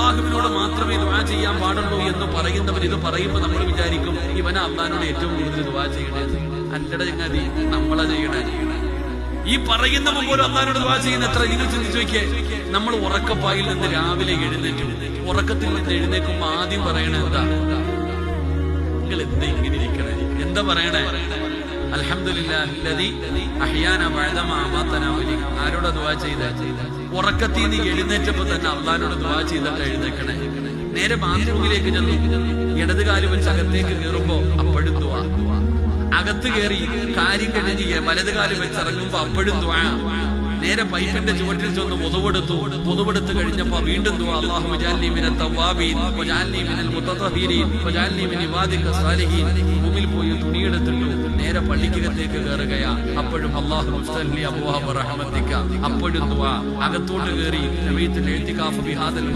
അള്ളാഹുവിനോട് മാത്രമേ ദുആ ചെയ്യാൻ പാടുള്ളൂ എന്ന് പറയുന്നവർ ഇത് പറയുമ്പോൾ നമ്മൾ വിചാരിക്കും ഇവനാ അള്ളാഹിനോട് ഏറ്റവും കൂടുതൽ ദുആ ചെയ്യണത്. അല്ലട ചങ്ങാതി, നമ്മളാ ചെയ്യണേ. ഈ പറയുന്നവൻ പോലും അള്ളാഹിനോട് ദുആ ചെയ്യുന്ന എത്ര? നിങ്ങൾ ചിന്തിച്ചു നോക്കിയേ. നമ്മൾ ഉറക്കപ്പായിൽ നിന്ന് രാവിലെ എഴുന്നേറ്റും ഉറക്കത്തിൽ നിന്ന് എഴുന്നേക്കുമ്പോ ആദ്യം പറയണേ എന്താ? നിങ്ങൾ എന്താ ഇങ്ങനെ ഇരിക്കണേ? എന്താ പറയണേ? അൽഹംദുലില്ലാഹി അല്ലദീ അഹ്യാനാ ബഅദമാ അമാതനാ വലി. ആരോടാ ദുആ ചെയ്തേ? ഉറക്കത്തിൽ നിന്ന് എഴുന്നേറ്റപ്പോ തന്നെ അള്ളാഹിനോട് ദുആ ചെയ്തിട്ട് എഴുന്നേക്കണേ. നേരെ ബാത്റൂമിലേക്ക് ചെന്നു, ഇടത് കാല് വെച്ച് അകത്തേക്ക് കയറുമ്പോ അപ്പോഴും ദുആ. അകത്ത് കയറി കാര്യം കഴിഞ്ഞ് വലത് കാല് വെച്ച് ഇറങ്ങുമ്പോ അപ്പോഴും ദുആ. നേരെ പൈപ്പിന്റെ ചുവട്ടിൽ ചെന്ന് പൊതുവെടുത്ത് കഴിഞ്ഞപ്പോ വീണ്ടും ദുആ. അല്ലാഹുമ്മ ജഅൽനി മിനൽ തവ്വാബീൻ വജഅൽനി മിനൽ മുതതഹിരീൻ വജഅൽനി മിൻ ഇബാദിക സാലിഹീൻ. റൂമിൽ പോയി തുണിയെടുത്തിട്ടു നേരെ പള്ളിക്കകത്തേക്ക് കയറുകയാ. അപ്പോഴും അല്ലാഹു മുസ്തഹ്ലി അബ്വാബ റഹ്മതിക. അപ്പോഴും ദുആ. അകത്തോട്ട് കയറി നബിയത്തുൽ ഇഅ്തികാഫ് ബിഹാദൽ